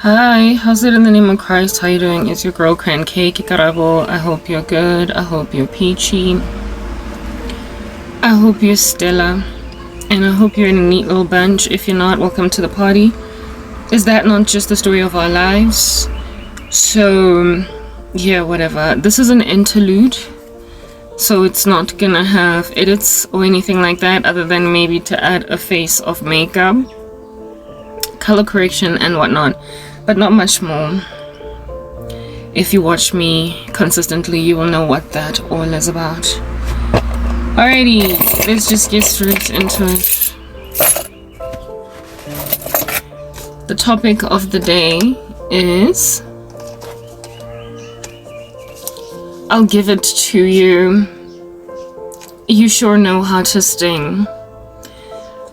Hi, how's it in the name of Christ? How you doing? It's your girl Cran Cake, Karabo. I hope you're good. I hope you're peachy. I hope you're Stella. And I hope you're in a neat little bunch. If you're not, welcome to the party. Is that not just the story of our lives? So, yeah, whatever. This is an interlude. So it's not gonna have edits or anything like that, other than maybe to add a face of makeup, color correction and whatnot, but not much more. If you watch me consistently, you will know what that all is about. Alrighty, let's just get straight into it. The topic of the day is, I'll give it to you. You sure know how to sting.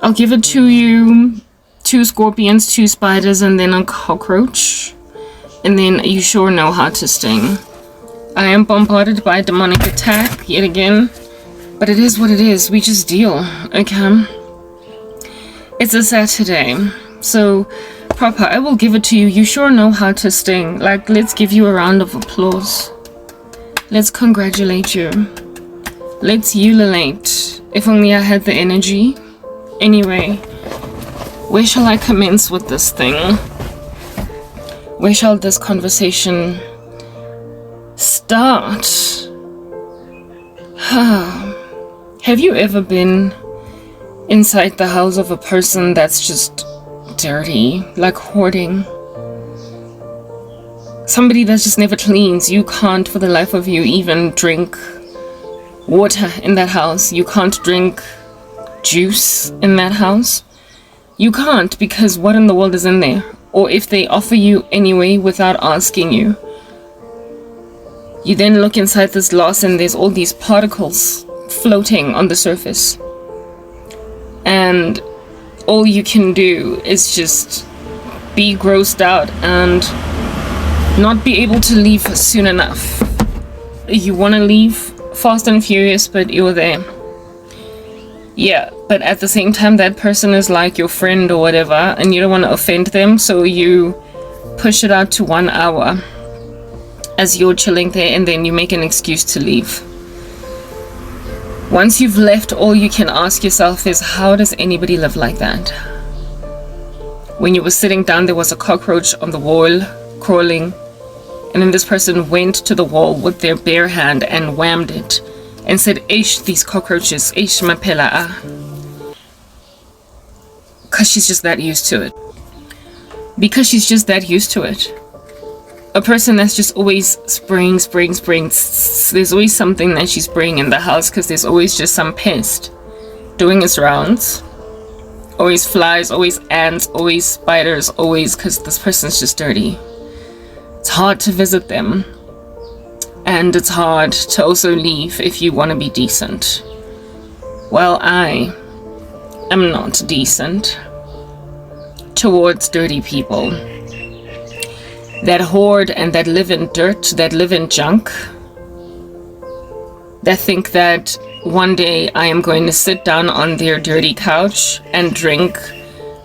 I'll give it to you. 2 scorpions, 2 spiders, and then a cockroach. And then you sure know how to sting. I am bombarded by a demonic attack yet again. But it is what it is. We just deal. Okay? It's a Saturday. So, proper, I will give it to you. You sure know how to sting. Like, let's give you a round of applause. Let's congratulate you. Let's ululate. If only I had the energy. Anyway. Where shall I commence with this thing? Where shall this conversation start? Have you ever been inside the house of a person that's just dirty, like hoarding? Somebody that just never cleans. You can't for the life of you even drink water in that house. You can't drink juice in that house. You can't, because what in the world is in there? Or if they offer you anyway without asking you, you then look inside this glass and there's all these particles floating on the surface. And all you can do is just be grossed out and not be able to leave soon enough. You want to leave fast and furious, but you're there. Yeah, but at the same time, that person is like your friend or whatever, and you don't want to offend them, so you push it out to 1 hour as you're chilling there, and then you make an excuse to leave. Once you've left, all you can ask yourself is, how does anybody live like that? When you were sitting down, there was a cockroach on the wall, crawling, and then this person went to the wall with their bare hand and whammed it. And said, "Eish, these cockroaches, eish mapela ah." Because she's just that used to it. Because she's just that used to it. A person that's just always spraying. There's always something that she's spraying in the house, because there's always just some pest doing its rounds. Always flies, always ants, always spiders, always, because this person's just dirty. It's hard to visit them. And it's hard to also leave if you want to be decent. Well, I am not decent towards dirty people that hoard and that live in dirt, that live in junk, that think that one day I am going to sit down on their dirty couch and drink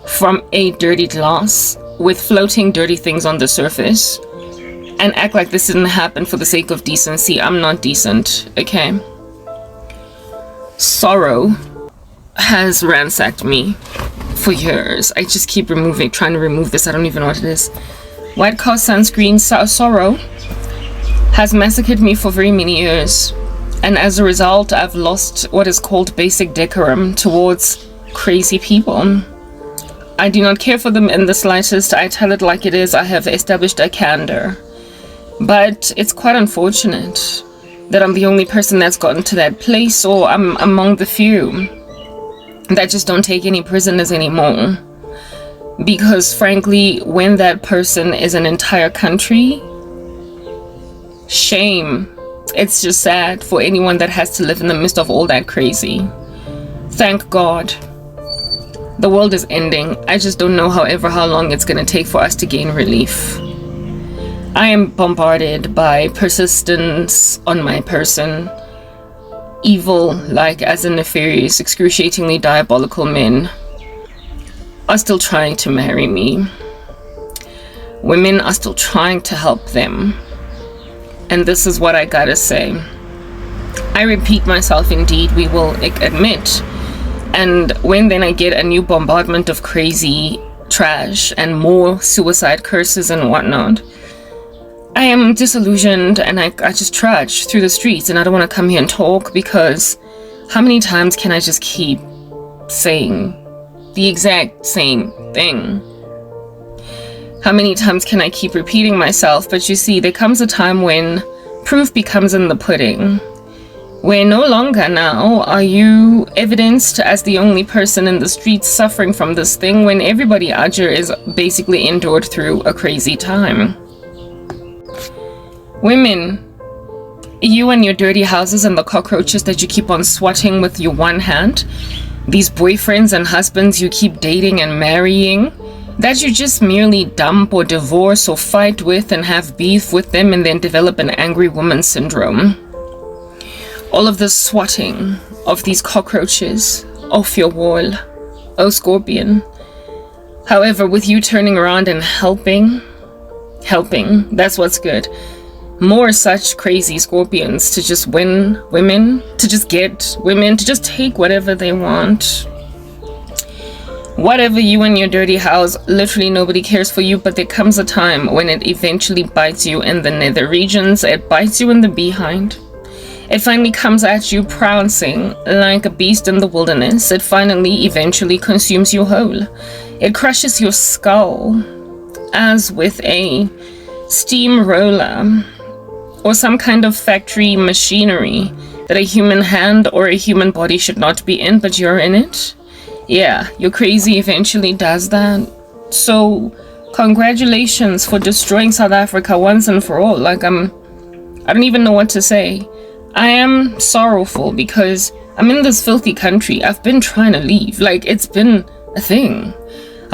from a dirty glass with floating dirty things on the surface, and act like this didn't happen for the sake of decency. I'm not decent, okay? Sorrow has ransacked me for years. I just keep trying to remove this. I don't even know what it is. White cow sunscreen. Sorrow has massacred me for very many years. And as a result, I've lost what is called basic decorum towards crazy people. I do not care for them in the slightest. I tell it like it is. I have established a candor. But it's quite unfortunate that I'm the only person that's gotten to that place, or I'm among the few that just don't take any prisoners anymore. Because frankly, when that person is an entire country, shame. It's just sad for anyone that has to live in the midst of all that crazy. Thank God. The world is ending. I just don't know, how long it's going to take for us to gain relief. I am bombarded by persistence on my person. Evil, like as in nefarious, excruciatingly diabolical men are still trying to marry me. women are still trying to help them. And this is what I gotta say. I repeat myself, indeed, we will admit. And when then I get a new bombardment of crazy trash and more suicide curses and whatnot, I am disillusioned, and I just trudge through the streets, and I don't want to come here and talk, because how many times can I just keep saying the exact same thing? How many times can I keep repeating myself? But you see, there comes a time when proof becomes in the pudding, where no longer now are you evidenced as the only person in the streets suffering from this thing, when everybody out here is basically endured through a crazy time. Women, you and your dirty houses and the cockroaches that you keep on swatting with your one hand, these boyfriends and husbands you keep dating and marrying, that you just merely dump or divorce or fight with and have beef with them and then develop an angry woman syndrome. All of this swatting of these cockroaches off your wall, oh scorpion. However, with you turning around and helping, that's what's good. More such crazy scorpions to just win women, to just get women, to just take whatever they want. Whatever you and your dirty house, literally nobody cares for you, but there comes a time when it eventually bites you in the nether regions, it bites you in the behind. It finally comes at you pouncing like a beast in the wilderness. It finally eventually consumes you whole. It crushes your skull as with a steamroller or some kind of factory machinery that a human hand or a human body should not be in, but you're in it. Yeah, your crazy eventually does that. So congratulations for destroying South Africa once and for all. Like, I don't even know what to say. I am sorrowful because I'm in this filthy country. I've been trying to leave. Like, it's been a thing.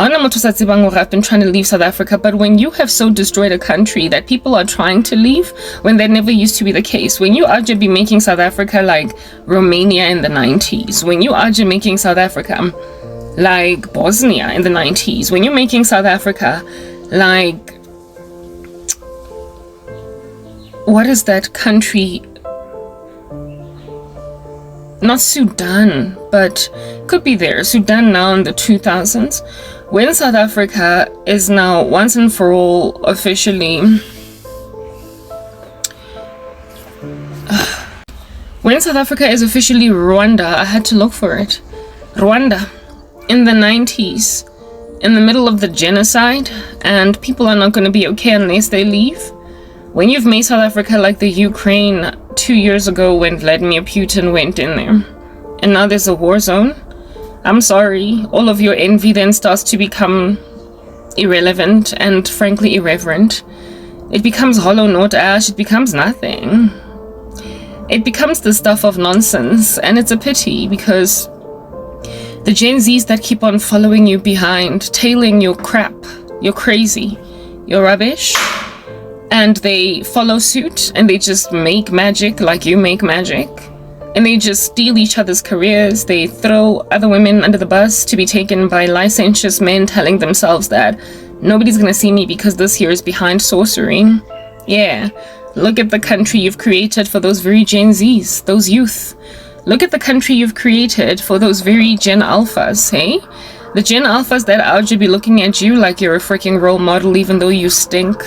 I've been trying to leave South Africa, but when you have so destroyed a country that people are trying to leave, when that never used to be the case, when you are just be making South Africa like Romania in the 90s, when you are just making South Africa like Bosnia in the 90s, when you're making South Africa like, what is that country? Not Sudan, but could be there. Sudan now in the 2000s. When South Africa is now once and for all officially... when South Africa is officially Rwanda, I had to look for it. Rwanda. In the 90s. In the middle of the genocide. And people are not going to be okay unless they leave. When you've made South Africa like the Ukraine 2 years ago when Vladimir Putin went in there, and now there's a war zone, I'm sorry, all of your envy then starts to become irrelevant and frankly irreverent. It becomes hollow, not ash, it becomes nothing. It becomes the stuff of nonsense, and it's a pity because the Gen Zs that keep on following you behind, tailing your crap, you're crazy, you're rubbish, and they follow suit and they just make magic like you make magic, and they just steal each other's careers. They throw other women under the bus to be taken by licentious men telling themselves that nobody's gonna see me because this here is behind sorcery. Yeah, look at the country you've created for those very Gen Zs, those youth. Look at the country you've created for those very Gen Alphas, hey? The Gen Alphas that are out to be looking at you like you're a freaking role model even though you stink.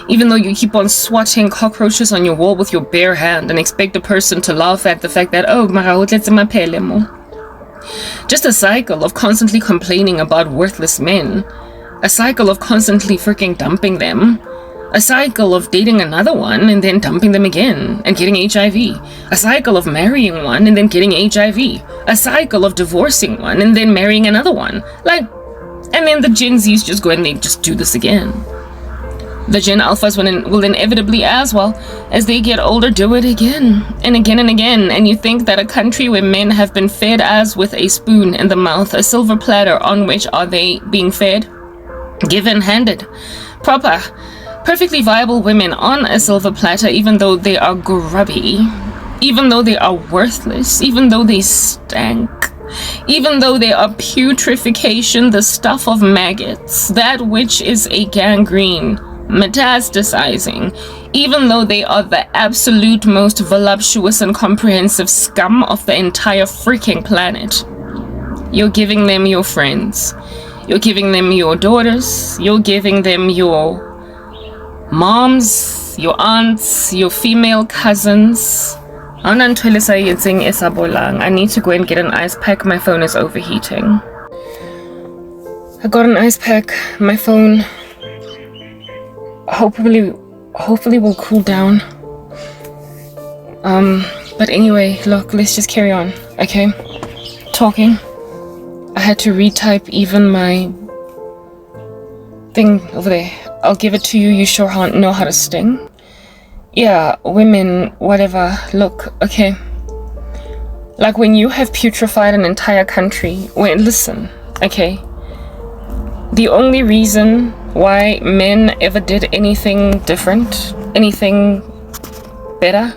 Even though you keep on swatting cockroaches on your wall with your bare hand and expect a person to laugh at the fact that, oh, just a cycle of constantly complaining about worthless men. A cycle of constantly freaking dumping them. A cycle of dating another one and then dumping them again and getting HIV. A cycle of marrying one and then getting HIV. A cycle of divorcing one and then marrying another one. Like, and then the Gen Zs just go and they just do this again. The Gen Alphas will inevitably, as well as they get older, do it again and again and again. And you think that a country where men have been fed as with a spoon in the mouth, a silver platter on which are they being fed? Given, handed, proper, perfectly viable women on a silver platter, even though they are grubby, even though they are worthless, even though they stank, even though they are putrefaction, the stuff of maggots, that which is a gangrene, metastasizing, even though they are the absolute most voluptuous and comprehensive scum of the entire freaking planet. You're giving them your friends. You're giving them your daughters. You're giving them your moms, your aunts, your female cousins. I need to go and get an ice pack. My phone is overheating. I got an ice pack. My phone hopefully will cool down. But anyway, look, let's just carry on, okay? Talking. I had to retype even my thing over there. I'll give it to you. You sure know how to sting? Yeah, women, whatever. Look, okay. Like when you have putrefied an entire country. Wait, listen, okay. The only reason why men ever did anything different, anything better,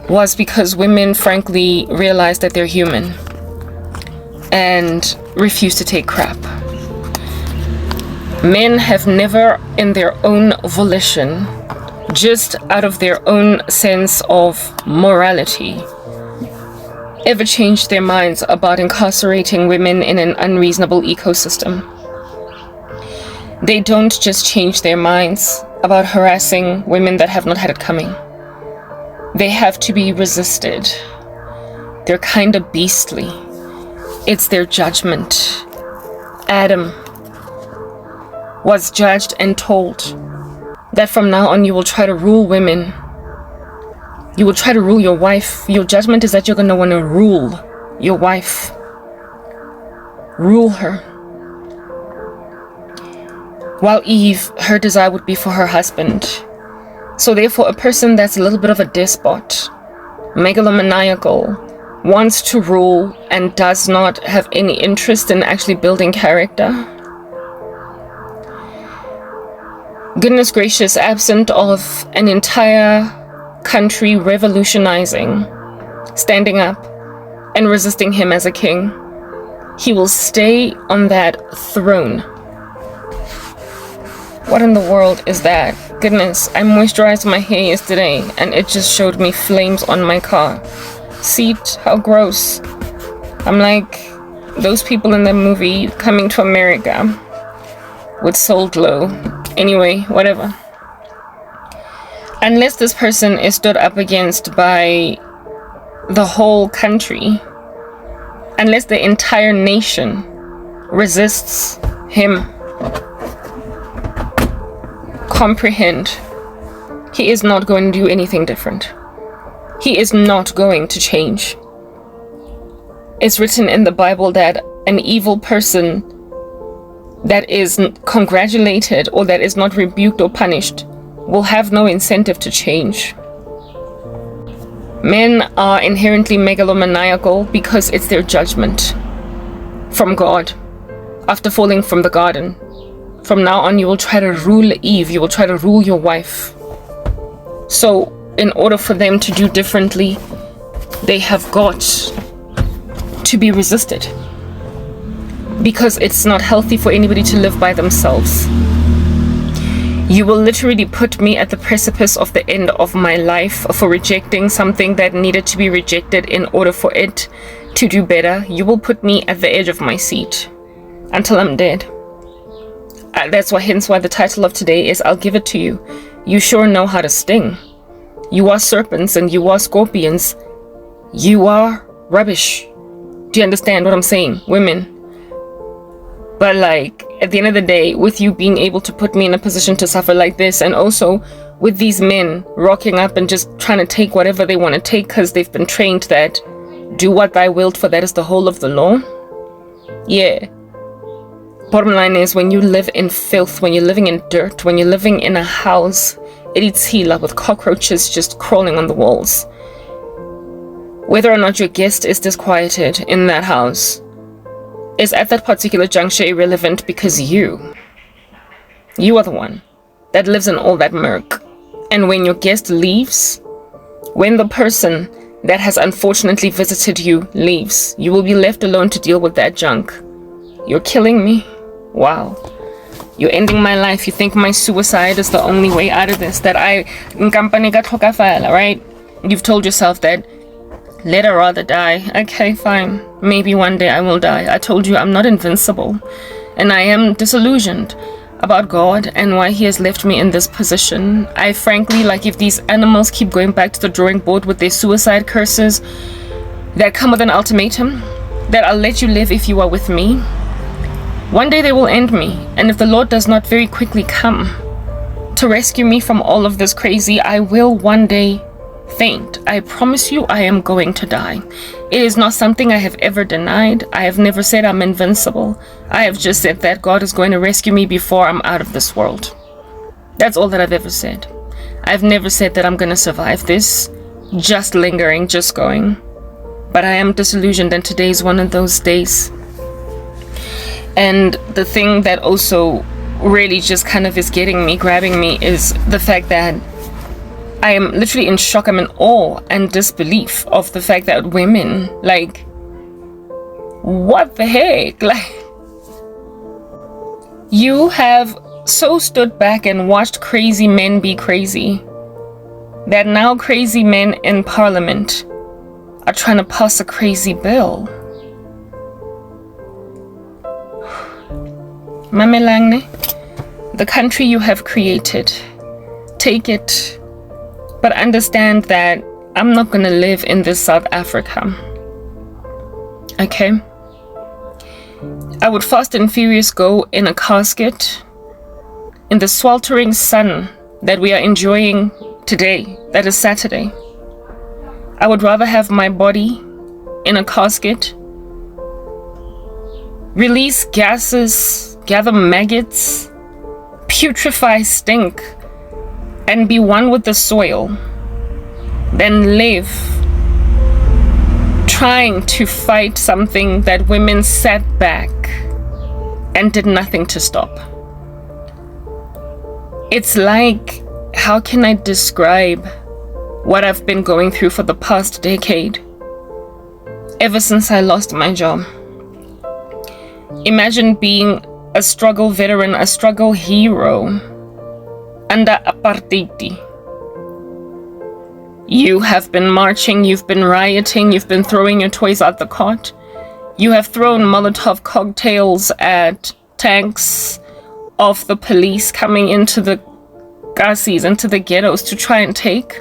was because women frankly realized that they're human and refused to take crap. Men have never, in their own volition, just out of their own sense of morality, ever changed their minds about incarcerating women in an unreasonable ecosystem. They don't just change their minds about harassing women that have not had it coming. They have to be resisted. They're kind of beastly. It's their judgment. Adam was judged and told that from now on you will try to rule women. You will try to rule your wife. Your judgment is that you're going to want to rule your wife. Rule her. While Eve, her desire would be for her husband. So therefore, a person that's a little bit of a despot, megalomaniacal, wants to rule and does not have any interest in actually building character. Goodness gracious, absent of an entire country revolutionizing, standing up and resisting him as a king, he will stay on that throne. What in the world is that? Goodness, I moisturized my hair yesterday and it just showed me flames on my car seat. How gross. I'm like those people in the movie Coming to America with Soul Glow. Anyway, whatever. Unless this person is stood up against by the whole country, unless the entire nation resists him, comprehend, he is not going to do anything different. He is not going to change. It's written in the Bible that an evil person that is congratulated or that is not rebuked or punished will have no incentive to change. Men are inherently megalomaniacal because it's their judgment from God after falling from the garden. From now on, you will try to rule Eve. You will try to rule your wife. So, in order for them to do differently, they have got to be resisted. Because it's not healthy for anybody to live by themselves. You will literally put me at the precipice of the end of my life for rejecting something that needed to be rejected in order for it to do better. You will put me at the edge of my seat until I'm dead. Hence why the title of today is I'll Give It To You. You sure know how to sting. You are serpents and you are scorpions. You are rubbish. Do you understand what I'm saying, women? But like, at the end of the day, with you being able to put me in a position to suffer like this, and also with these men rocking up and just trying to take whatever they want to take because they've been trained that do what thy wilt, for that is the whole of the law. Yeah. Bottom line is, when you live in filth, when you're living in dirt, when you're living in a house, iritsila, with cockroaches just crawling on the walls, whether or not your guest is disquieted in that house is at that particular juncture irrelevant, because you are the one that lives in all that murk. And when your guest leaves, when the person that has unfortunately visited you leaves. You will be left alone to deal with that junk. You're killing me? Wow. You're ending my life. You think my suicide is the only way out of this? That right? You've told yourself that, let her rather die. Okay, fine. Maybe one day I will die. I told you I'm not invincible. And I am disillusioned about God and why he has left me in this position. I frankly, like, if these animals keep going back to the drawing board with their suicide curses that come with an ultimatum, that I'll let you live if you are with me, one day they will end me. And if the Lord does not very quickly come to rescue me from all of this crazy, I will one day faint. I promise you, I am going to die. It is not something I have ever denied. I have never said I'm invincible. I have just said that God is going to rescue me before I'm out of this world. That's all that I've ever said. I've never said that I'm going to survive this, just lingering, just going. But I am disillusioned, and today is one of those days. And the thing that also really just kind of is getting me, grabbing me, is the fact that I am literally in shock. I'm in awe and disbelief of the fact that women, like, what the heck? Like, you have so stood back and watched crazy men be crazy that now crazy men in parliament are trying to pass a crazy bill. Mamelangne, the country you have created, take it. But understand that I'm not going to live in this South Africa. Okay? I would fast and furious go in a casket in the sweltering sun that we are enjoying today, that is Saturday. I would rather have my body in a casket, release gases, gather maggots, putrefy stink, and be one with the soil, than live trying to fight something that women sat back and did nothing to stop. It's like, how can I describe what I've been going through for the past decade, ever since I lost my job? Imagine being a struggle veteran, a struggle hero, under apartheid. You have been marching, you've been rioting, you've been throwing your toys out the cart. You have thrown Molotov cocktails at tanks of the police coming into the gasis, into the ghettos to try and take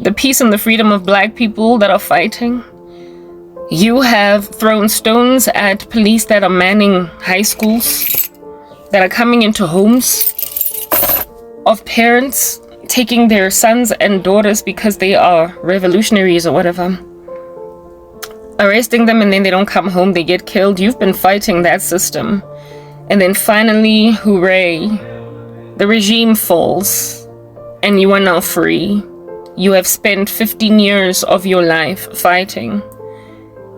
the peace and the freedom of black people that are fighting. You have thrown stones at police that are manning high schools, that are coming into homes of parents taking their sons and daughters because they are revolutionaries or whatever, arresting them, and then they don't come home, they get killed. You've been fighting that system, and then finally, hooray, the regime falls and you are now free. You have spent 15 years of your life fighting.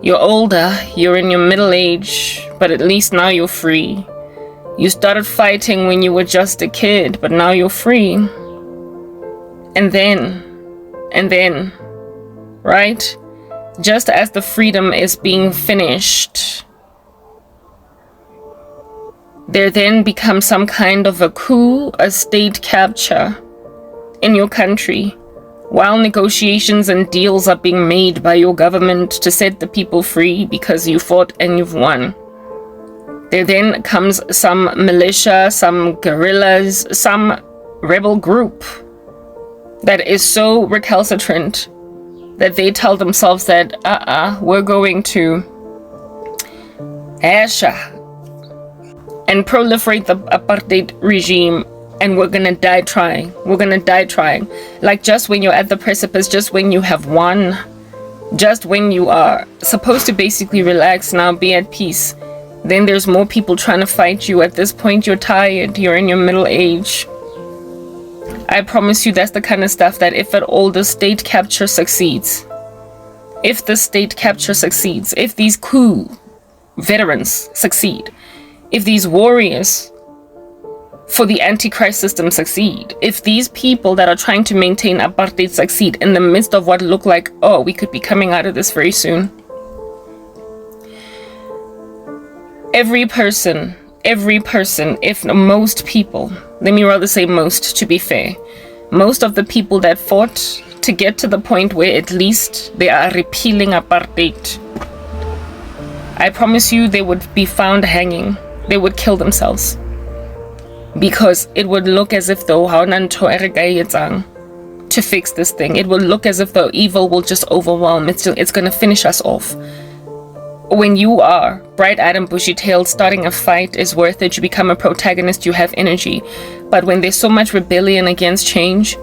You're older, you're in your middle age, but at least now you're free. You started fighting when you were just a kid, but now you're free. And then, right? Just as the freedom is being finished, there then becomes some kind of a coup, a state capture in your country, while negotiations and deals are being made by your government to set the people free because you fought and you've won. There then comes some militia, some guerrillas, some rebel group that is so recalcitrant that they tell themselves that, we're going to Asha and proliferate the apartheid regime, and we're gonna die trying. We're gonna die trying. Like, just when you're at the precipice, just when you have won, just when you are supposed to basically relax now, be at peace, then there's more people trying to fight you. At this point, you're tired, you're in your middle age. I promise you, that's the kind of stuff that if at all the state capture succeeds, if the state capture succeeds, if these coup veterans succeed, if these warriors for the antichrist system succeed, if these people that are trying to maintain apartheid succeed in the midst of what look like, oh, we could be coming out of this very soon. Every person, if most people, let me rather say most to be fair, most of the people that fought to get to the point where at least they are repealing apartheid, I promise you they would be found hanging. They would kill themselves. Because it would look as if though to fix this thing, it will look as if the evil will just overwhelm. It's going to finish us off. When you are bright-eyed and bushy-tailed, starting a fight is worth it. You become a protagonist, you have energy. But when there's so much rebellion against change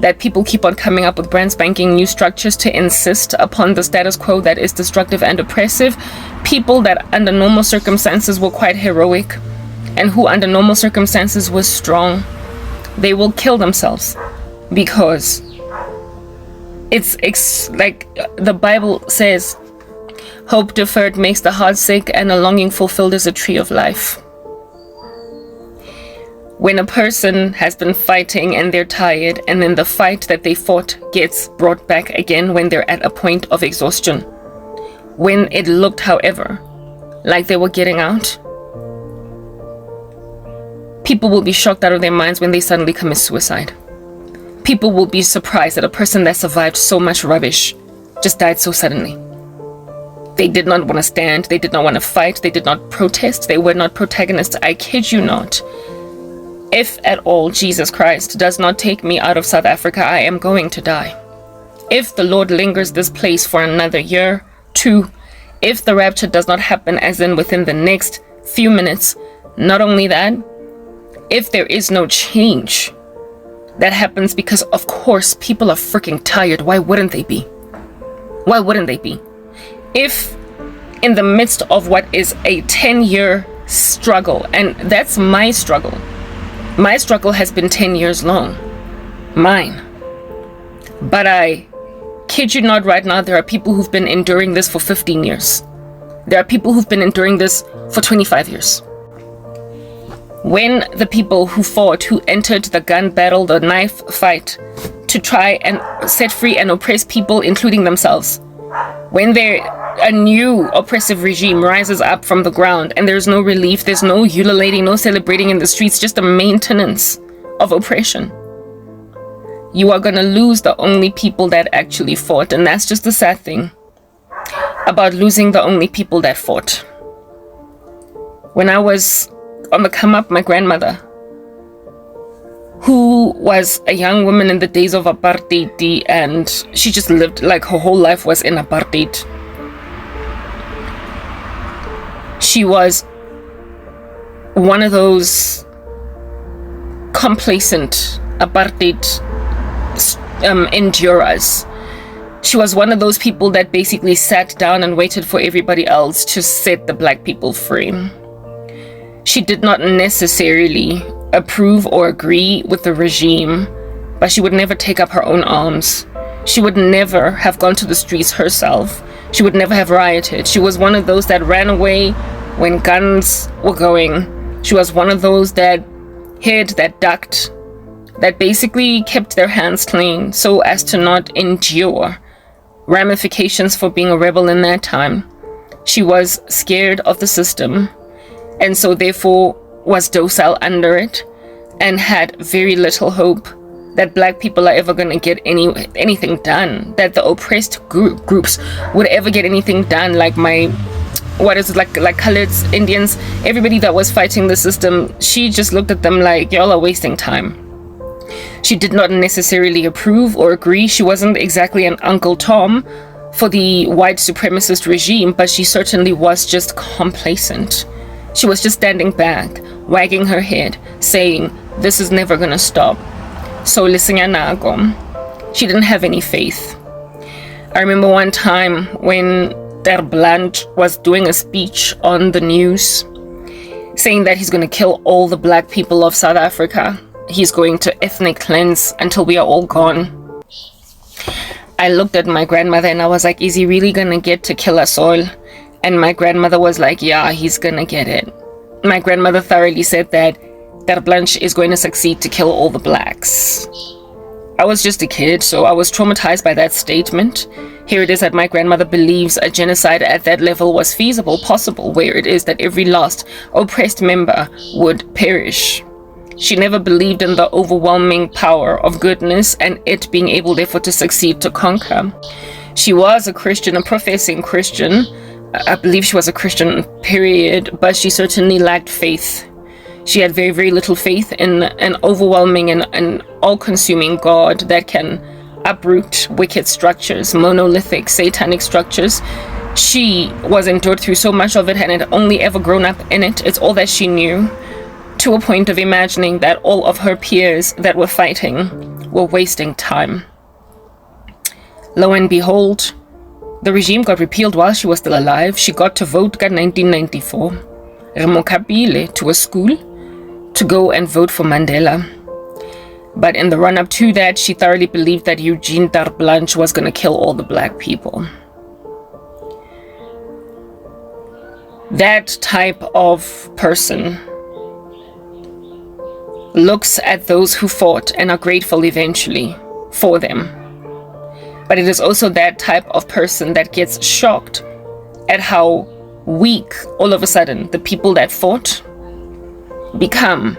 that people keep on coming up with brand spanking new structures to insist upon the status quo that is destructive and oppressive, people that under normal circumstances were quite heroic and who under normal circumstances was strong, they will kill themselves because it's like the Bible says, hope deferred makes the heart sick and a longing fulfilled is a tree of life. When a person has been fighting and they're tired, and then the fight that they fought gets brought back again when they're at a point of exhaustion, when it looked, however, like they were getting out, people will be shocked out of their minds when they suddenly commit suicide. People will be surprised that a person that survived so much rubbish just died so suddenly. They did not want to stand, they did not want to fight, they did not protest, they were not protagonists. I kid you not. If at all Jesus Christ does not take me out of South Africa, I am going to die. If the Lord lingers this place for another year, 2, if the rapture does not happen as in within the next few minutes, not only that, if there is no change that happens, because of course people are freaking tired. Why wouldn't they be? Why wouldn't they be? If in the midst of what is a 10-year struggle, and that's my struggle has been 10 years long, mine, but I kid you not, right now there are people who've been enduring this for 15 years. There are people who've been enduring this for 25 years. When the people who fought, who entered the gun battle, the knife fight to try and set free and oppress people, including themselves, when a new oppressive regime rises up from the ground and there's no relief, there's no ululating, no celebrating in the streets, just a maintenance of oppression, you are going to lose the only people that actually fought. And that's just the sad thing about losing the only people that fought. When I was on the come up, my grandmother, who was a young woman in the days of apartheid, and she just lived like her whole life was in apartheid. She was one of those complacent apartheid endurers. She was one of those people that basically sat down and waited for everybody else to set the black people free. She did not necessarily approve or agree with the regime, but she would never take up her own arms. She would never have gone to the streets herself. She would never have rioted. She was one of those that ran away when guns were going. She was one of those that hid, that ducked, that basically kept their hands clean so as to not endure ramifications for being a rebel in that time. She was scared of the system, and so therefore was docile under it, and had very little hope that black people are ever going to get anything done, that the oppressed groups would ever get anything done, like coloreds, Indians, everybody that was fighting the system. She just looked at them like, y'all are wasting time. She did not necessarily approve or agree. She wasn't exactly an Uncle Tom for the white supremacist regime, but she certainly was just complacent. She was just standing back, wagging her head, saying, this is never gonna stop. So she didn't have any faith. I remember one time when Der Blunt was doing a speech on the news, saying that he's gonna kill all the black people of South Africa. He's going to ethnic cleanse until we are all gone. I looked at my grandmother and I was like, is he really gonna get to kill us all? And my grandmother was like, yeah, he's gonna get it. My grandmother thoroughly said that that Blanche is going to succeed to kill all the blacks. I was just a kid, so I was traumatized by that statement. Here it is that my grandmother believes a genocide at that level was feasible, possible, where it is that every last oppressed member would perish. She never believed in the overwhelming power of goodness and it being able, therefore, to succeed, to conquer. She was a Christian, a professing Christian. I believe she was a Christian, period, but she certainly lacked faith. She had very, very little faith in an overwhelming and all-consuming God that can uproot wicked structures, monolithic, satanic structures. She was endured through so much of it and had only ever grown up in it. It's all that she knew, to a point of imagining that all of her peers that were fighting were wasting time. Lo and behold, the regime got repealed while she was still alive. She got to vote in 1994. Remokapile to a school to go and vote for Mandela. But in the run-up to that, she thoroughly believed that Eugene Blanche was going to kill all the black people. That type of person looks at those who fought and are grateful eventually for them. But it is also that type of person that gets shocked at how weak all of a sudden the people that fought become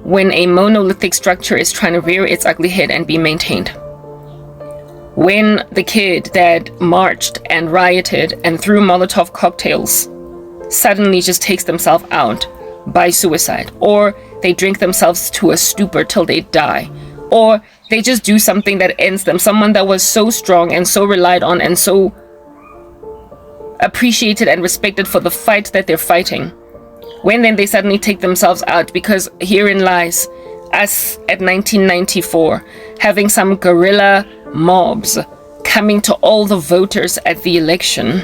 when a monolithic structure is trying to rear its ugly head and be maintained. When the kid that marched and rioted and threw Molotov cocktails suddenly just takes themselves out by suicide, or they drink themselves to a stupor till they die, or they just do something that ends them, someone that was so strong and so relied on and so appreciated and respected for the fight that they're fighting, when then they suddenly take themselves out, because herein lies us at 1994 having some guerrilla mobs coming to all the voters at the election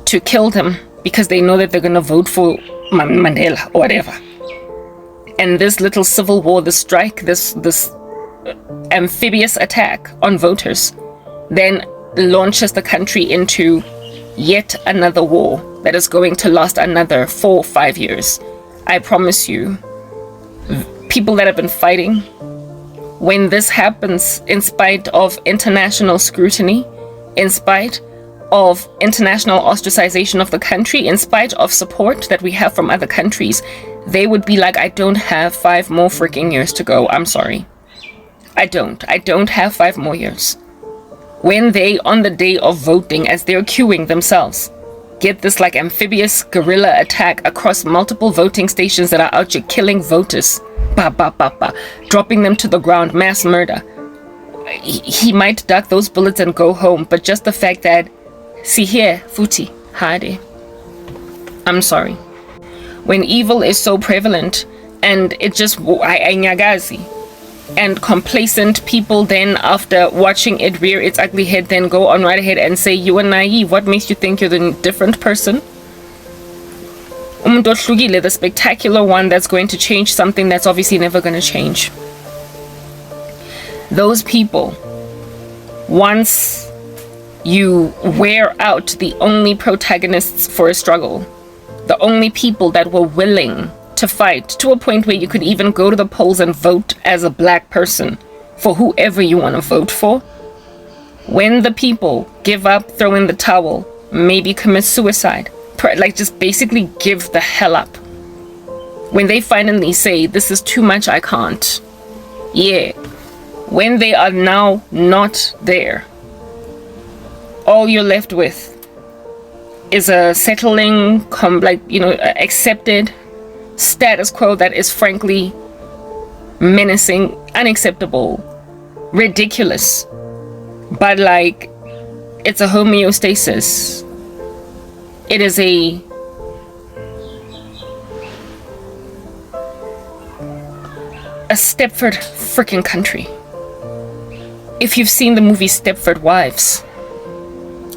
to kill them because they know that they're going to vote for Mandela or whatever. And this little civil war, this strike, this amphibious attack on voters then launches the country into yet another war that is going to last another 4 or 5 years. I promise you, people that have been fighting, when this happens, in spite of international scrutiny, in spite of international ostracization of the country, in spite of support that we have from other countries, they would be like, I don't have 5 more freaking years to go. I'm sorry. I don't have 5 more years. When they, on the day of voting, as they're queuing themselves, get this like amphibious guerrilla attack across multiple voting stations that are out here killing voters, dropping them to the ground, mass murder. He might duck those bullets and go home, but just the fact that, see here, futi, hade. I'm sorry. When evil is so prevalent and it just, and complacent people then, after watching it rear its ugly head, then go on right ahead and say, you are naive. What makes you think you're the different person? The spectacular one that's going to change something that's obviously never going to change. Those people, once you wear out the only protagonists for a struggle, the only people that were willing to fight to a point where you could even go to the polls and vote as a black person for whoever you want to vote for, when the people give up, throw in the towel, maybe commit suicide, like just basically give the hell up, when they finally say, this is too much, I can't, when they are now not there, all you're left with is a settling, accepted status quo that is frankly menacing, unacceptable, ridiculous, but like, it's a homeostasis. It is a Stepford freaking country. If you've seen the movie Stepford Wives,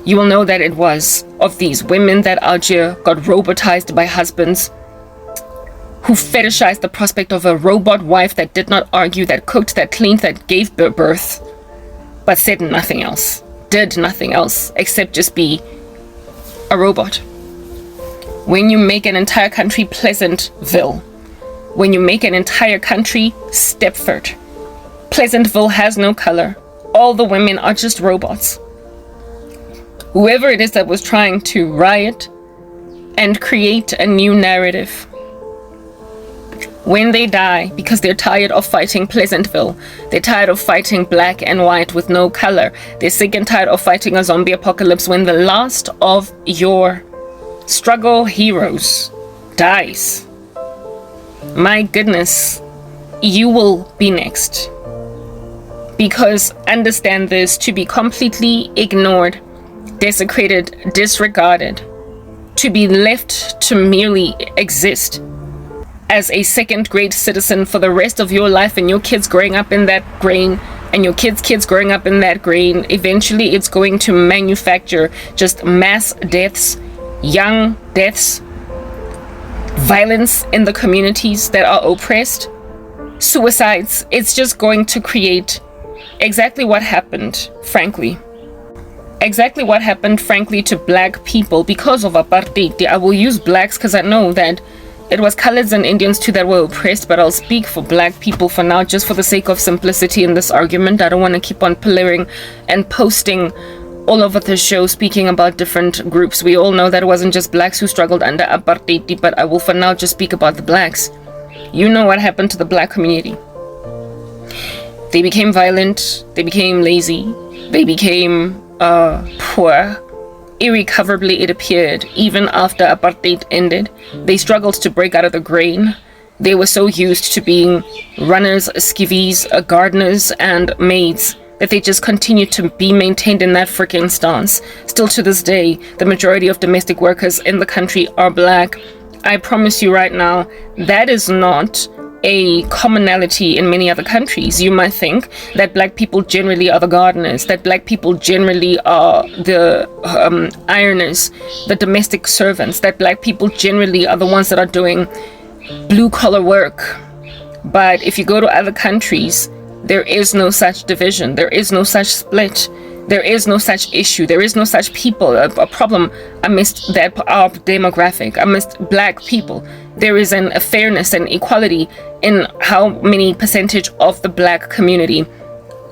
you will know that it was of these women that out here got robotized by husbands who fetishized the prospect of a robot wife that did not argue, that cooked, that cleaned, that gave birth, but said nothing else, did nothing else except just be a robot. When you make an entire country Pleasantville, when you make an entire country Stepford. Pleasantville has no color. All the women are just robots. Whoever it is that was trying to riot and create a new narrative, when they die, because they're tired of fighting Pleasantville, they're tired of fighting black and white with no color, they're sick and tired of fighting a zombie apocalypse, when the last of your struggle heroes dies, my goodness, you will be next. Because understand this, to be completely ignored, desecrated, disregarded, to be left to merely exist as a second grade citizen for the rest of your life, and your kids growing up in that grain, and your kids growing up in that grain, eventually it's going to manufacture just mass deaths, young deaths, violence in the communities that are oppressed, suicides. It's just going to create exactly what happened, frankly, to black people because of apartheid. I will use blacks because I know that it was coloreds and Indians too that were oppressed, but I'll speak for black people for now, just for the sake of simplicity in this argument. I don't want to keep on pillaring and posting all over the show speaking about different groups. We all know that it wasn't just blacks who struggled under apartheid, but I will for now just speak about the blacks. You know what happened to the black community. They became violent, they became lazy, they became poor. Irrecoverably, it appeared, even after apartheid ended. They struggled to break out of the grain. They were so used to being runners, skivvies, gardeners, and maids that they just continued to be maintained in that freaking stance. Still to this day, the majority of domestic workers in the country are black. I promise you right now, that is not a commonality in many other countries. You might think that black people generally are the gardeners, that black people generally are the ironers, the domestic servants, that black people generally are the ones that are doing blue collar work. But if you go to other countries, there is no such division, there is no such split, there is no such issue, there is no such people, a problem amidst that our demographic, amidst black people. There is a fairness and equality in how many percentage of the black community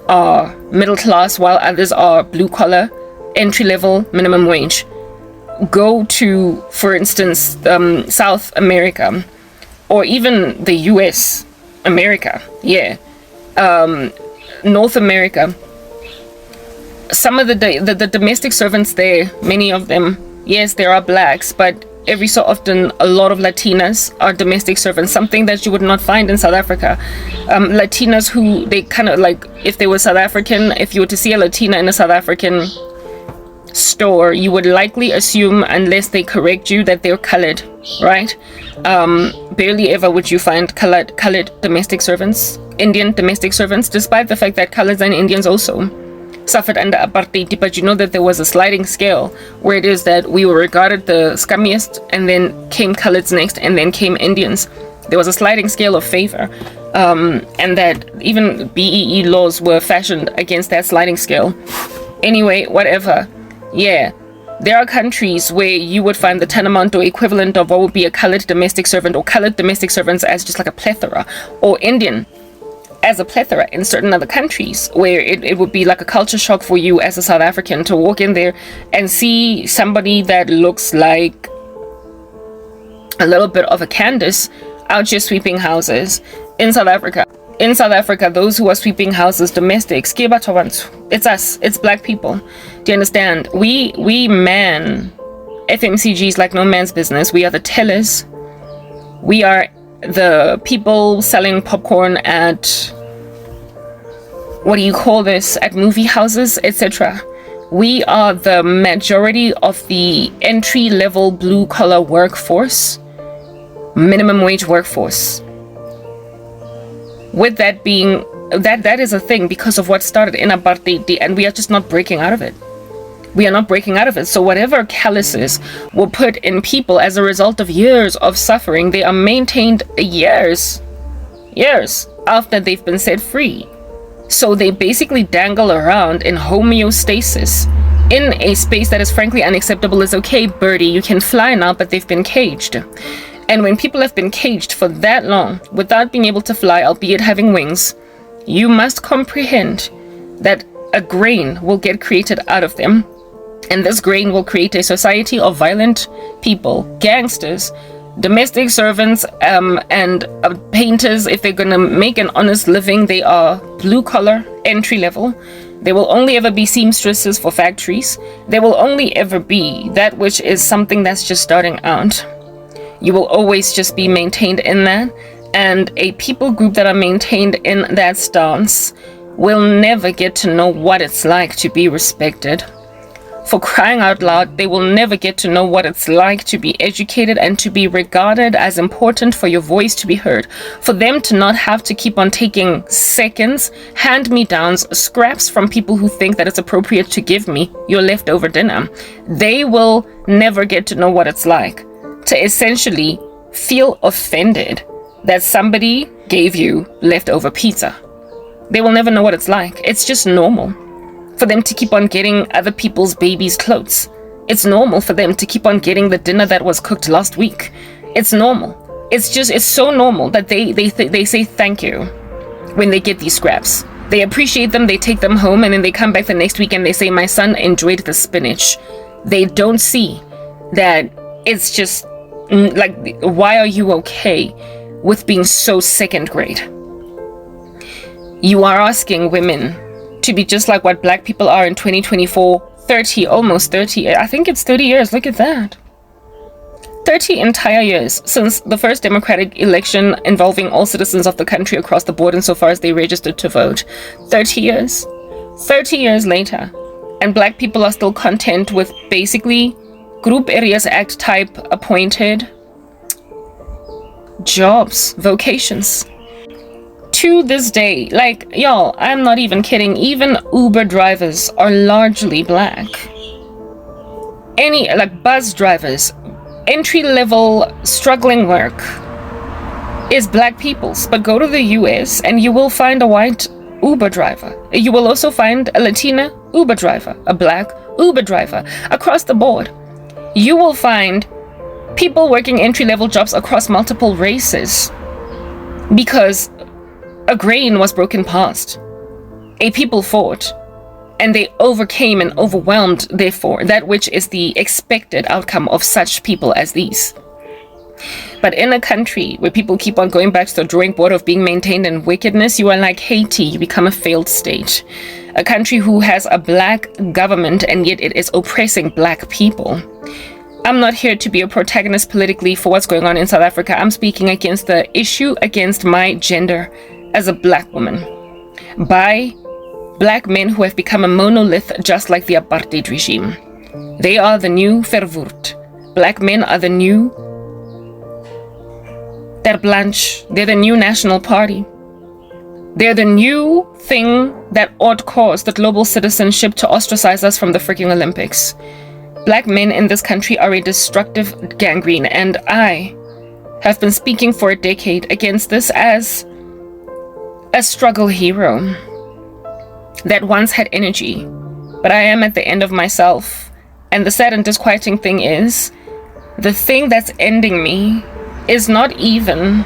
are middle class while others are blue collar, entry level, minimum wage. Go to, for instance, South America, or even the US, America, North America. Some of the domestic servants there, many of them, yes, there are blacks, but every so often a lot of Latinas are domestic servants, something that you would not find in South Africa. Latinas who, they kind of like, if they were South African, if you were to see a Latina in a South African store, you would likely assume, unless they correct you, that they're colored, right? Barely ever would you find colored domestic servants, Indian domestic servants, despite the fact that coloreds and Indians also suffered under apartheid. But you know that there was a sliding scale where it is that we were regarded the scummiest, and then came coloreds next, and then came Indians. There was a sliding scale of favor, and that even BEE laws were fashioned against that sliding scale. Anyway, whatever. Yeah, there are countries where you would find the Tanamount equivalent of what would be a colored domestic servant, or colored domestic servants as just like a plethora, or Indian as a plethora in certain other countries, where it would be like a culture shock for you as a South African to walk in there and see somebody that looks like a little bit of a Candace out here sweeping houses in South Africa. In South Africa, those who are sweeping houses, domestics, it's us, it's black people. Do you understand? We man FMCGs like no man's business. We are the tellers. We are the people selling popcorn at, what do you call this, at movie houses, etc. We are the majority of the entry-level blue-collar workforce, minimum wage workforce. With that being, that is a thing because of what started in apartheid, and we are just not breaking out of it. We are not breaking out of it. So whatever calluses were put in people as a result of years of suffering, they are maintained years after they've been set free. So they basically dangle around in homeostasis in a space that is frankly unacceptable. Is okay, birdie, you can fly now, but they've been caged. And when people have been caged for that long without being able to fly, albeit having wings, you must comprehend that a grain will get created out of them. And this grain will create a society of violent people, gangsters, domestic servants, and painters. If they're going to make an honest living, they are blue collar, entry level. They will only ever be seamstresses for factories. They will only ever be that which is something that's just starting out. You will always just be maintained in that. And a people group that are maintained in that stance will never get to know what it's like to be respected. For crying out loud, they will never get to know what it's like to be educated and to be regarded as important for your voice to be heard. For them to not have to keep on taking seconds, hand-me-downs, scraps from people who think that it's appropriate to give me your leftover dinner. They will never get to know what it's like to essentially feel offended that somebody gave you leftover pizza. They will never know what it's like. It's just normal for them to keep on getting other people's babies' clothes. It's normal for them to keep on getting the dinner that was cooked last week. It's normal. It's so normal that they say thank you when they get these scraps. They appreciate them, they take them home, and then they come back the next week and they say, my son enjoyed the spinach. They don't see that it's just like, why are you okay with being so second grade? You are asking women to be just like what black people are in 2024, 30, almost 30. I think it's 30 years. Look at that. 30 entire years since the first democratic election involving all citizens of the country across the board insofar as they registered to vote. 30 years. 30 years later. And black people are still content with basically Group Areas Act type appointed jobs, vocations. To this day, like, y'all, I'm not even kidding, even Uber drivers are largely black. Any, like, bus drivers, entry-level struggling work is black people's. But go to the US and you will find a white Uber driver. You will also find a Latina Uber driver, a black Uber driver. Across the board, you will find people working entry-level jobs across multiple races because a grain was broken past. A people fought, and they overcame and overwhelmed, therefore, that which is the expected outcome of such people as these. But in a country where people keep on going back to the drawing board of being maintained in wickedness, you are like Haiti, you become a failed state. A country who has a black government, and yet it is oppressing black people. I'm not here to be a protagonist politically for what's going on in South Africa. I'm speaking against the issue, against my gender as a black woman, by black men who have become a monolith just like the apartheid regime. They are the new Verwoerd. Black men are the new Ter Blanche. They're the new National Party. They're the new thing that ought cause the global citizenship to ostracize us from the freaking Olympics. Black men in this country are a destructive gangrene, and I have been speaking for a decade against this as a struggle hero that once had energy, but I am at the end of myself. And the sad and disquieting thing is, the thing that's ending me is not even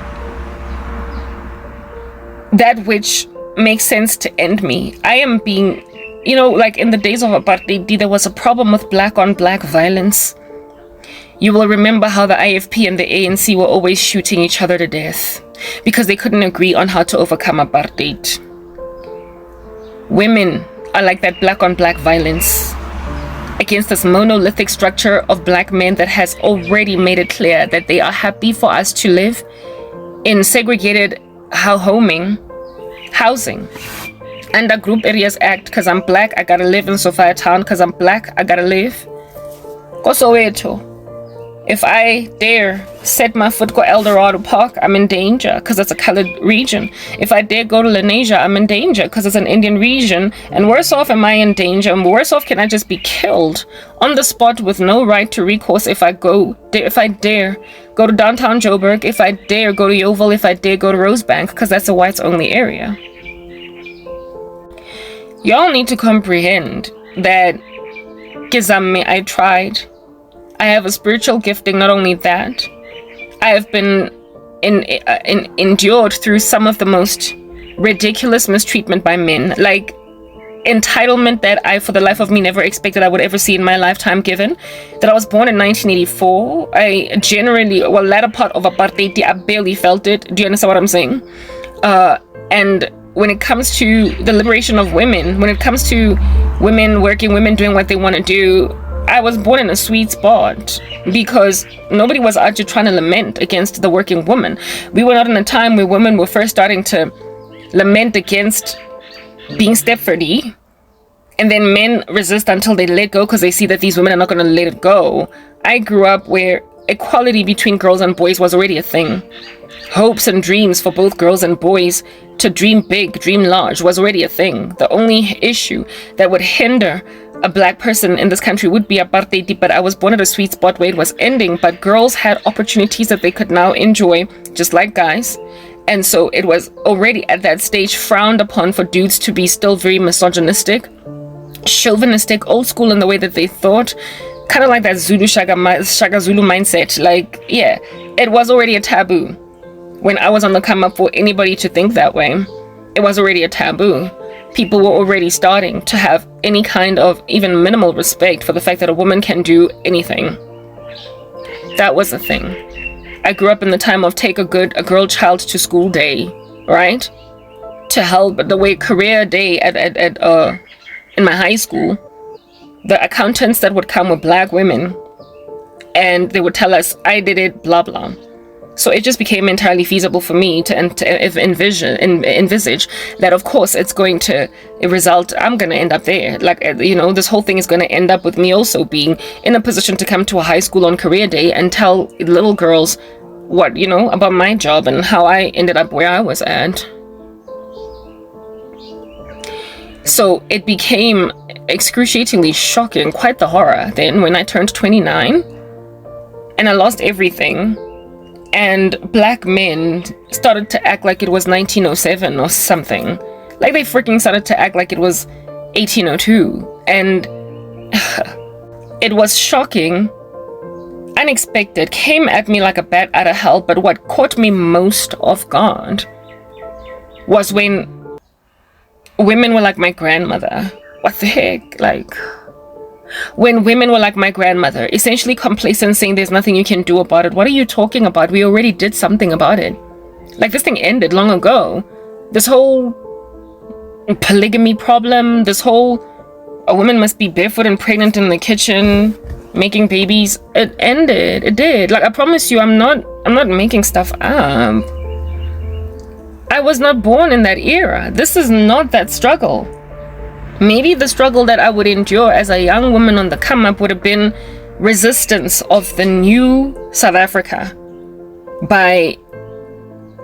that which makes sense to end me. I am being, like in the days of apartheid, there was a problem with black on black violence. You will remember how the IFP and the ANC were always shooting each other to death because they couldn't agree on how to overcome apartheid. Women are like that black on black violence against this monolithic structure of black men that has already made it clear that they are happy for us to live in segregated housing under Group Areas Act. Because I'm black, I gotta live in Sophia Town. Because I'm black, I gotta live Kosoweto. If I dare set my foot go Eldorado Park, I'm in danger because it's a colored region. If I dare go to Lenasia, I'm in danger because it's an Indian region. And worse off am I in danger, and worse off can I just be killed on the spot with no right to recourse if I dare go to downtown Joburg, if I dare go to Yeovil, if I dare go to Rosebank, because that's a whites only area. Y'all need to comprehend that Kizame, I tried. I have a spiritual gifting. Not only that, I have been endured through some of the most ridiculous mistreatment by men, like entitlement that I, for the life of me, never expected I would ever see in my lifetime, given that I was born in 1984. I generally, well, latter part of apartheid, I barely felt it. Do you understand what I'm saying? And when it comes to the liberation of women, when it comes to women working, women doing what they want to do, I was born in a sweet spot because nobody was out here trying to lament against the working woman. We were not in a time where women were first starting to lament against being Stepfordy, and then men resist until they let go because they see that these women are not going to let it go. I grew up where equality between girls and boys was already a thing. Hopes and dreams for both girls and boys to dream big, dream large was already a thing. The only issue that would hinder a black person in this country would be apartheid, but I was born at a sweet spot where it was ending, but girls had opportunities that they could now enjoy just like guys. And so it was already at that stage frowned upon for dudes to be still very misogynistic, chauvinistic, old school in the way that they thought, kind of like that Shaka Zulu mindset. Like, yeah, it was already a taboo. When I was on the come up, for anybody to think that way, it was already a taboo. People were already starting to have any kind of even minimal respect for the fact that a woman can do anything. That was the thing. I grew up in the time of take a girl child to school day, right? To help the way career day in my high school, the accountants that would come were black women, and they would tell us I did it, blah blah. So it just became entirely feasible for me to envisage that, of course, it's going to result, I'm going to end up there. Like, this whole thing is going to end up with me also being in a position to come to a high school on career day and tell little girls what, about my job and how I ended up where I was at. So it became excruciatingly shocking, quite the horror then when I turned 29 and I lost everything. And black men started to act like it was 1907 or something. Like they freaking started to act like it was 1802. And it was shocking, unexpected, came at me like a bat out of hell. But what caught me most off guard was when women were like my grandmother. What the heck? Like, when women were like my grandmother, essentially complacent, saying there's nothing you can do about it. What are you talking about? We already did something about it. Like, this thing ended long ago. This whole polygamy problem, this whole a woman must be barefoot and pregnant in the kitchen making babies, it ended. It did. Like, I promise you, I'm not making stuff up. I was not born in that era. This is not that struggle. Maybe the struggle that I would endure as a young woman on the come up would have been resistance of the new South Africa by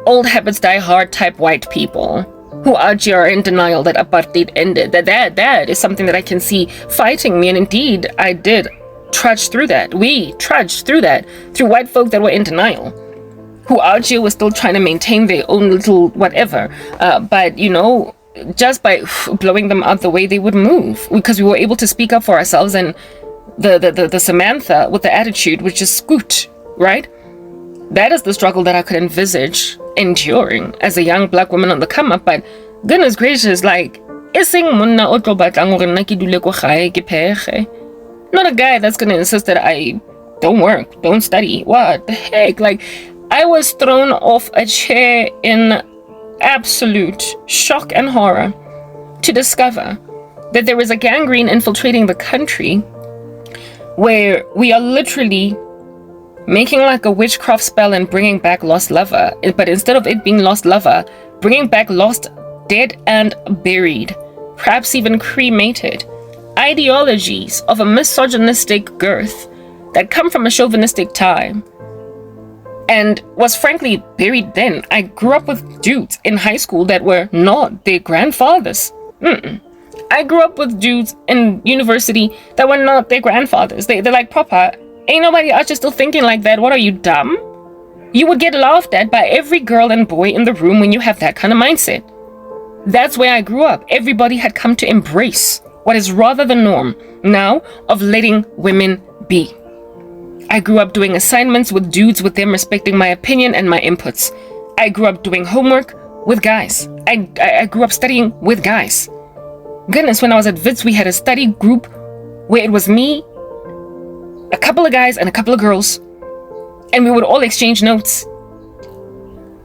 old habits die hard type white people who are in denial that apartheid ended. That is something that I can see fighting me, and indeed I did trudge through that. We trudged through that through white folk that were in denial, who out here were still trying to maintain their own little whatever, but just by blowing them out the way they would move, because we were able to speak up for ourselves. And the Samantha with the attitude was just scoot, right? That is the struggle that I could envisage enduring as a young black woman on the come up. But goodness gracious, like, not a guy that's gonna insist that I don't work, don't study. What the heck? Like, I was thrown off a chair in absolute shock and horror to discover that there is a gangrene infiltrating the country where we are literally making like a witchcraft spell and bringing back lost lover, but instead of it being lost lover, bringing back lost, dead and buried, perhaps even cremated ideologies of a misogynistic girth that come from a chauvinistic time and was frankly buried then. I grew up with dudes in high school that were not their grandfathers. I grew up with dudes in university that were not their grandfathers. They're like, proper, ain't nobody out here still thinking like that. What are you, dumb? You would get laughed at by every girl and boy in the room when you have that kind of mindset. That's where I grew up. Everybody had come to embrace what is rather the norm now of letting women be. I grew up doing assignments with dudes, with them respecting my opinion and my inputs. I grew up doing homework with guys. I grew up studying with guys. Goodness, when I was at Wits, we had a study group where it was me, a couple of guys, and a couple of girls, and we would all exchange notes.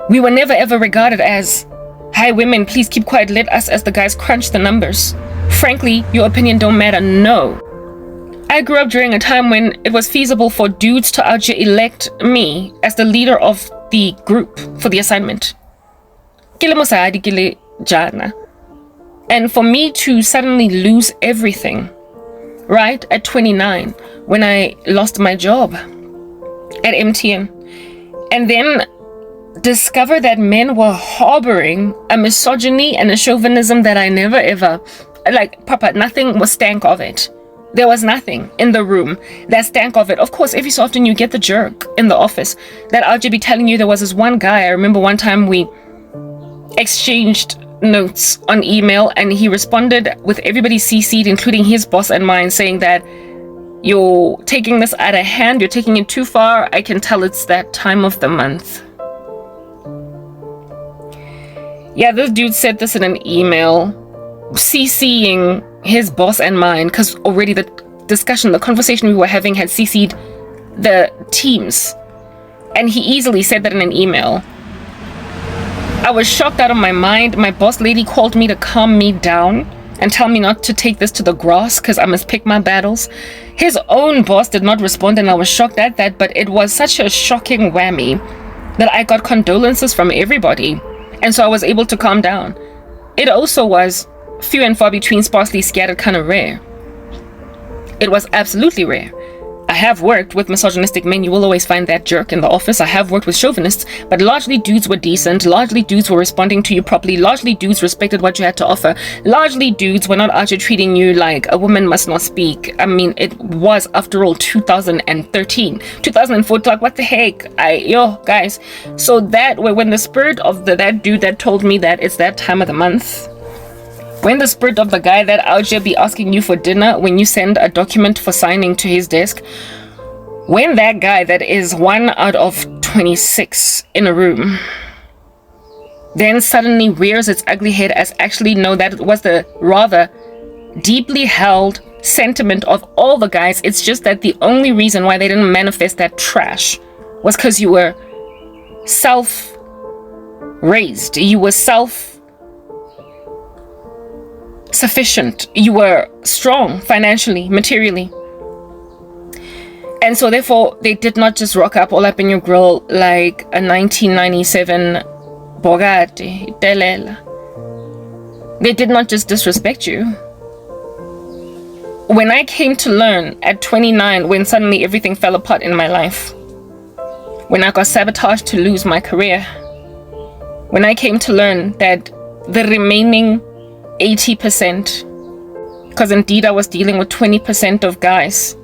We were never ever regarded as, "Hi women, please keep quiet, let us as the guys crunch the numbers. Frankly, your opinion don't matter." No. I grew up during a time when it was feasible for dudes to actually elect me as the leader of the group for the assignment. And for me to suddenly lose everything, right, at 29, when I lost my job at MTN, and then discover that men were harboring a misogyny and a chauvinism that I never ever, like, Papa, nothing was stank of it. There was nothing in the room that stank of it. Of course, every so often you get the jerk in the office that I'll just be telling you. There was this one guy, I remember one time we exchanged notes on email and he responded with everybody CC'd, including his boss and mine, saying that you're taking this out of hand, you're taking it too far. I can tell it's that time of the month. Yeah, this dude said this in an email, CCing his boss and mine, because already the discussion, the conversation we were having had CC'd the teams. And he easily said that in an email. I was shocked out of my mind. My boss lady called me to calm me down and tell me not to take this to the grass because I must pick my battles. His own boss did not respond, and I was shocked at that, but it was such a shocking whammy that I got condolences from everybody. And so I was able to calm down. It also was few and far between, sparsely scattered, kind of rare. It was absolutely rare. I have worked with misogynistic men. You will always find that jerk in the office. I have worked with chauvinists, but largely dudes were decent. Largely dudes were responding to you properly. Largely dudes respected what you had to offer. Largely dudes were not out here treating you like a woman must not speak. I mean, it was, after all, 2013. 2004, like, what the heck? Guys. So that, when the spirit of that dude that told me that it's that time of the month, when the spirit of the guy that out here be asking you for dinner when you send a document for signing to his desk, when that guy that is 1 out of 26 in a room then suddenly rears its ugly head as actually no, that was the rather deeply held sentiment of all the guys. It's just that the only reason why they didn't manifest that trash was because you were self-raised, you were self-sufficient, you were strong financially, materially. And so therefore they did not just rock up all up in your grill like a 1997 Bugatti Telela. They did not just disrespect you. When I came to learn at 29, when suddenly everything fell apart in my life, when I got sabotaged to lose my career, when I came to learn that the remaining 80%, because indeed I was dealing with 20% of guys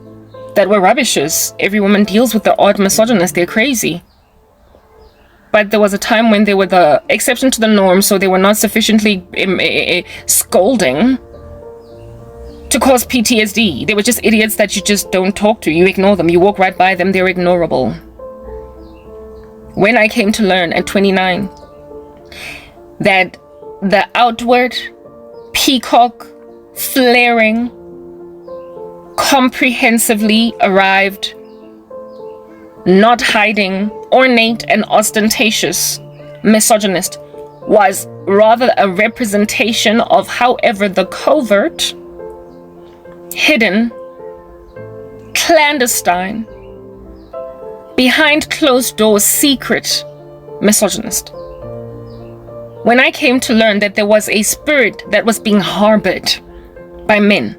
that were rubbishes. Every woman deals with the odd misogynist, they're crazy. But there was a time when they were the exception to the norm, so they were not sufficiently scolding to cause PTSD. They were just idiots that you just don't talk to, you ignore them, you walk right by them, they're ignorable. When I came to learn at 29 that the outward peacock flaring, comprehensively arrived, not hiding, ornate and ostentatious misogynist was rather a representation of, however, the covert, hidden, clandestine, behind closed doors, secret misogynist. When I came to learn that there was a spirit that was being harbored by men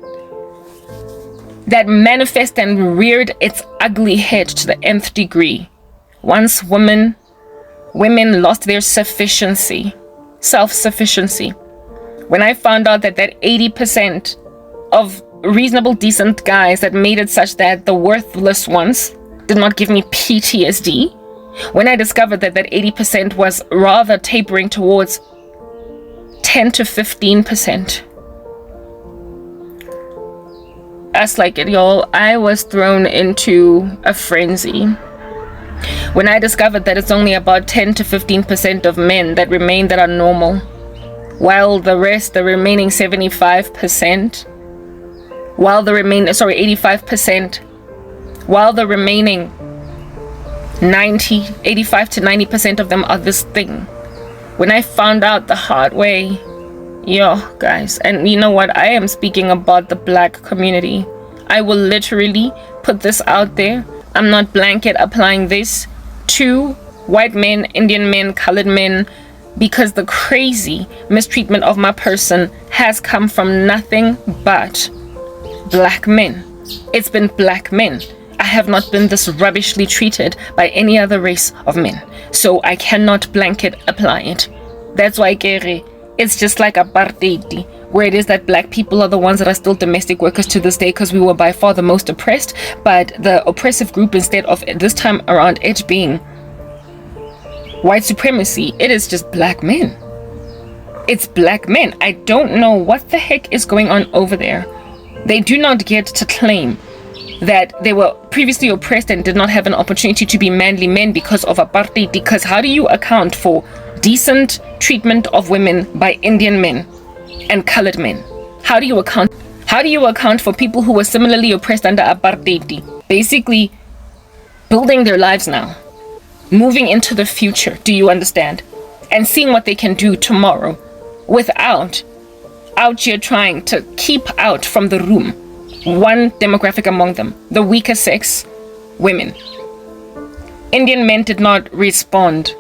that manifest and reared its ugly head to the nth degree, once women lost their sufficiency, self-sufficiency. When I found out that 80% of reasonable, decent guys that made it such that the worthless ones did not give me PTSD, when I discovered that 80% was rather tapering towards 10 to 15%, us like it, y'all. I was thrown into a frenzy when I discovered that it's only about 10 to 15% of men that remain that are normal, while the rest, the remaining 75%, while the remaining 85%, while the remaining 85 to 90% of them are this thing. When I found out the hard way, yo, guys, and you know what? I am speaking about the black community. I will literally put this out there. I'm not blanket applying this to white men, Indian men, colored men, because the crazy mistreatment of my person has come from nothing but black men. It's been black men. I have not been this rubbishly treated by any other race of men, so I cannot blanket apply it. That's why Kere, it's just like apartheid, where it is that black people are the ones that are still domestic workers to this day because we were by far the most oppressed, but the oppressive group, instead of this time around it being white supremacy, it is just black men. It's black men. I don't know what the heck is going on over there. They do not get to claim that they were previously oppressed and did not have an opportunity to be manly men because of apartheid. Because how do you account for decent treatment of women by Indian men and colored men? How do you account for people who were similarly oppressed under apartheid, basically building their lives now, moving into the future, do you understand, and seeing what they can do tomorrow without out here trying to keep out from the room one demographic among them, the weaker sex, women. Indian men did not respond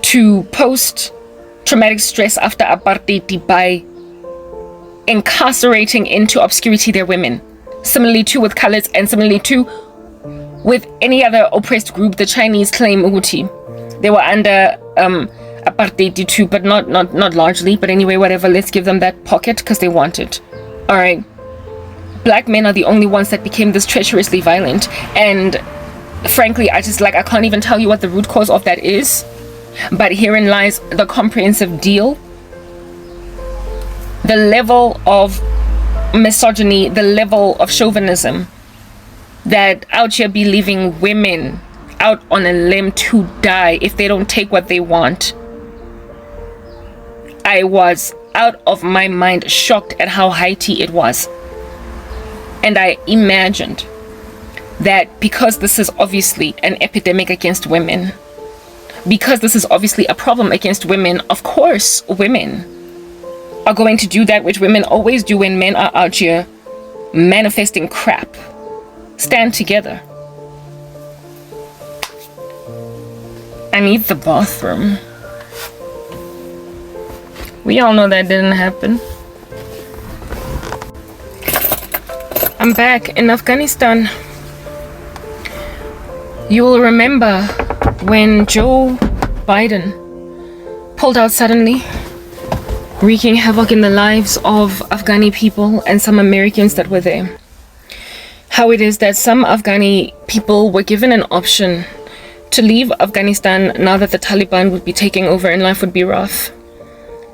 to post-traumatic stress after apartheid by incarcerating into obscurity their women. Similarly too with colors, and similarly too with any other oppressed group. The Chinese claim Uguti. They were under apartheid too, but not largely. But anyway, whatever, let's give them that pocket because they want it. Alright. Black men are the only ones that became this treacherously violent, and frankly, I can't even tell you what the root cause of that is, but herein lies the comprehensive deal. The level of misogyny, the level of chauvinism that out here be leaving women out on a limb to die if they don't take what they want. I was out of my mind shocked at how heighty it was. And I imagined that because this is obviously an epidemic against women, because this is obviously a problem against women, of course women are going to do that which women always do when men are out here manifesting crap. Stand together. I need the bathroom. We all know that didn't happen. I'm back in Afghanistan. You will remember when Joe Biden pulled out suddenly, wreaking havoc in the lives of Afghani people and some Americans that were there. How it is that some Afghani people were given an option to leave Afghanistan now that the Taliban would be taking over and life would be rough.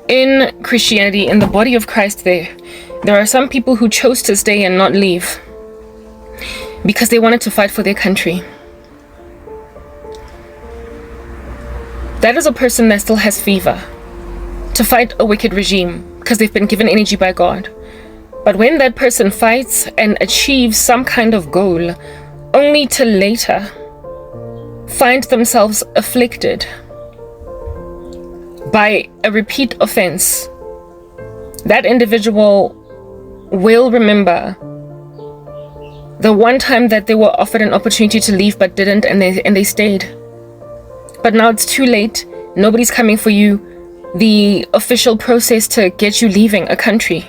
In Christianity, in the body of Christ there are some people who chose to stay and not leave because they wanted to fight for their country. That is a person that still has fever to fight a wicked regime because they've been given energy by God. But when that person fights and achieves some kind of goal, only to later find themselves afflicted by a repeat offense, that individual will remember the one time that they were offered an opportunity to leave but didn't, and they stayed. But now it's too late. Nobody's coming for you. The official process to get you leaving a country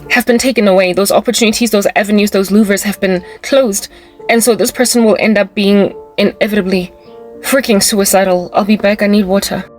have been taken away. Those opportunities, those avenues, those louvers have been closed. And so this person will end up being inevitably freaking suicidal. I'll be back. I need water.